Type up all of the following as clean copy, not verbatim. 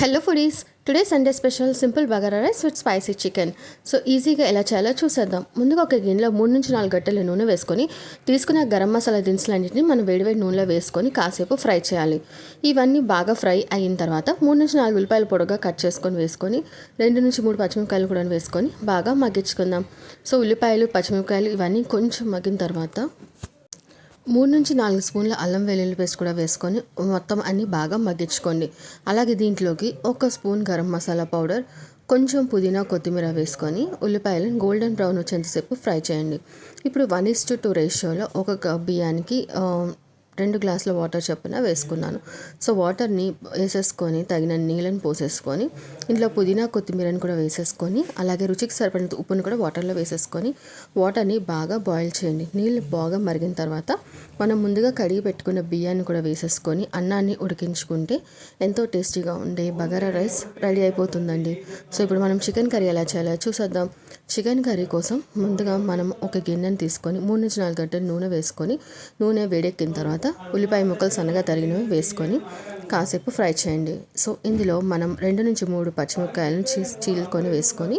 Hello foodies, today Sunday special simple bagara rice with spicy chicken. So ఈజీగా ఎలా చేయాలో చూసేద్దాం. ముందుగా ఒక గిన్నెలో 3 నుంచి 4 గంటల నూనె వేసుకొని తీసుకున్న గరం మసాలా దినుసులన్నింటినీ మనం వేడివేడి నూనెలో వేసుకొని కాసేపు ఫ్రై చేయాలి. ఇవన్నీ బాగా ఫ్రై అయిన తర్వాత 3 నుంచి 4 ఉల్లిపాయలు పొడవుగా కట్ చేసుకొని వేసుకొని 2 నుంచి 3 పచ్చిమిరపకాయలు కూడా వేసుకొని బాగా మగ్గించుకుందాం. సో ఉల్లిపాయలు పచ్చిమిరపకాయలు ఇవన్నీ కొంచెం మగ్గిన తర్వాత 3 నుంచి 4 స్పూన్ల అల్లం వెల్లుల్లి పేస్ట్ కూడా వేసుకొని మొత్తం అన్నీ బాగా మగ్గించుకోండి. అలాగే దీంట్లోకి 1 స్పూన్ గరం మసాలా పౌడర్, కొంచెం పుదీనా కొత్తిమీర వేసుకొని ఉల్లిపాయలను గోల్డెన్ బ్రౌన్ వచ్చేంతసేపు ఫ్రై చేయండి. ఇప్పుడు 1:2 రేషియోలో ఒక కప్ బియ్యానికి 2 గ్లాసుల వాటర్ చొప్పున వేసుకున్నాను. సో వాటర్ని వేసేసుకొని తగిన నీళ్ళని పోసేసుకొని ఇంట్లో పుదీనా కొత్తిమీరని కూడా వేసేసుకొని అలాగే రుచికి సరిపడినంత ఉప్పుని కూడా వాటర్లో వేసేసుకొని వాటర్ని బాగా బాయిల్ చేయండి. నీళ్ళు బాగా మరిగిన తర్వాత మనం ముందుగా కడిగి పెట్టుకున్న బియ్యాన్ని కూడా వేసేసుకొని అన్నాన్ని ఉడికించుకుంటే ఎంతో టేస్టీగా ఉండే బగారా రైస్ రెడీ అయిపోతుందండి. సో ఇప్పుడు మనం చికెన్ కర్రీ ఎలా చేయాలో చూసేద్దాం. చికెన్ కర్రీ కోసం ముందుగా మనం ఒక గిన్నెని తీసుకొని 3 నుంచి 4 గంటలు నూనె వేసుకొని నూనె వేడెక్కిన తర్వాత ఉల్లిపాయ ముక్కలు సన్నగా తరిగినవి వేసుకొని కాసేపు ఫ్రై చేయండి. సో ఇందులో మనం 2 నుంచి 3 పచ్చిమిరపకాయలను చీల్కొని వేసుకొని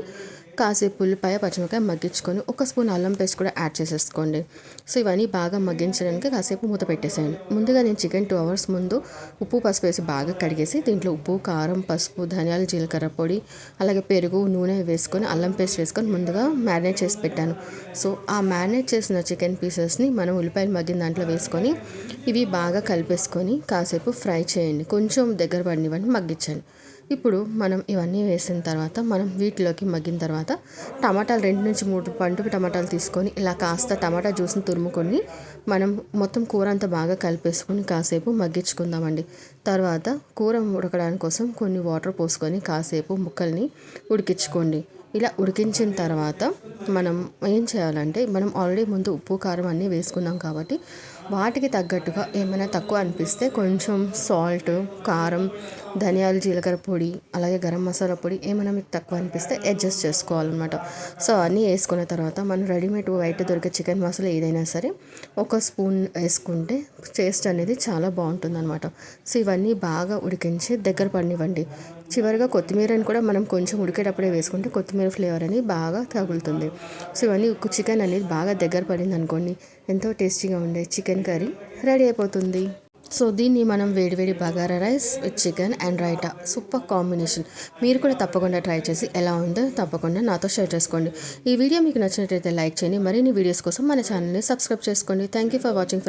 కాసేపు ఉల్లిపాయ పచ్చిమిరపకాయ మగ్గించుకొని 1 స్పూన్ అల్లం పేస్ట్ కూడా యాడ్ చేసేసుకోండి. సో ఇవన్నీ బాగా మగ్గించడానికి కాసేపు మూత పెట్టేసేయండి. ముందుగా నేను చికెన్ 2 అవర్స్ ముందు ఉప్పు పసుపు వేసి బాగా కడిగేసి దీంట్లో ఉప్పు కారం పసుపు ధనియాలు జీలకర్ర పొడి అలాగే పెరుగు నూనె వేసుకొని అల్లం పేస్ట్ వేసుకొని ముందుగా మ్యారినేట్ చేసి పెట్టాను. సో ఆ మ్యారినేట్ చేసిన చికెన్ పీసెస్ని మనం ఉల్లిపాయలు మగ్గిన దాంట్లో వేసుకొని ఇవి బాగా కలిపేసుకొని కాసేపు ఫ్రై చేయండి. కొంచెం దగ్గర పడినవన్నీ మగ్గించండి. ఇప్పుడు మనం ఇవన్నీ వేసిన తర్వాత మనం వీటిలోకి మగ్గిన తర్వాత టమాటాలు 2 నుంచి 3 పండు టమాటాలు తీసుకొని ఇలా కాస్త టమాటా జ్యూస్ని తురుముకొని మనం మొత్తం కూర అంతా బాగా కలిపేసుకొని కాసేపు మగ్గించుకుందామండి. తర్వాత కూర ఉడకడానికి కోసం కొన్ని వాటర్ పోసుకొని కాసేపు ముక్కల్ని ఉడికించుకోండి. ఇలా ఉడికించిన తర్వాత మనం ఏం చేయాలంటే మనం ఆల్రెడీ ముందు ఉప్పు కారం అన్నీ వేసుకున్నాం కాబట్టి వాటికి తగ్గట్టుగా ఏమైనా తక్కువ అనిపిస్తే కొంచెం సాల్ట్ కారం ధనియాలు జీలకర్ర పొడి అలాగే గరం మసాలా పొడి ఏమైనా మీకు తక్కువ అనిపిస్తే అడ్జస్ట్ చేసుకోవాలన్నమాట. సో అన్నీ వేసుకున్న తర్వాత మనం రెడీమేడ్ బయట దొరికే చికెన్ మసాలా ఏదైనా సరే 1 స్పూన్ వేసుకుంటే టేస్ట్ అనేది చాలా బాగుంటుందన్నమాట. సో ఇవన్నీ బాగా ఉడికించి దగ్గర పడినివ్వండి. చివరిగా కొత్తిమీరని కూడా మనం కొంచెం ఉడికేటప్పుడే వేసుకుంటే కొత్తిమీర ఫ్లేవర్ అనేది బాగా తగులుతుంది. సో ఇవన్నీ చికెన్ అనేది బాగా దగ్గర పడింది అనుకోండి, ఎంతో టేస్టీగా ఉండే చికెన్ కర్రీ రెడీ అయిపోతుంది. సో దీన్ని మనం వేడివేడి bagara rice with chicken and raita super combination. మీరు కూడా తప్పకుండా ట్రై చేసి ఎలా ఉందో తప్పకుండా నాతో షేర్ చేసుకోండి. ఈ వీడియో మీకు నచ్చినట్లయితే లైక్ చేయండి. మరిన్ని వీడియోస్ కోసం మన ఛానల్ని సబ్స్క్రైబ్ చేసుకోండి. Thank you for watching.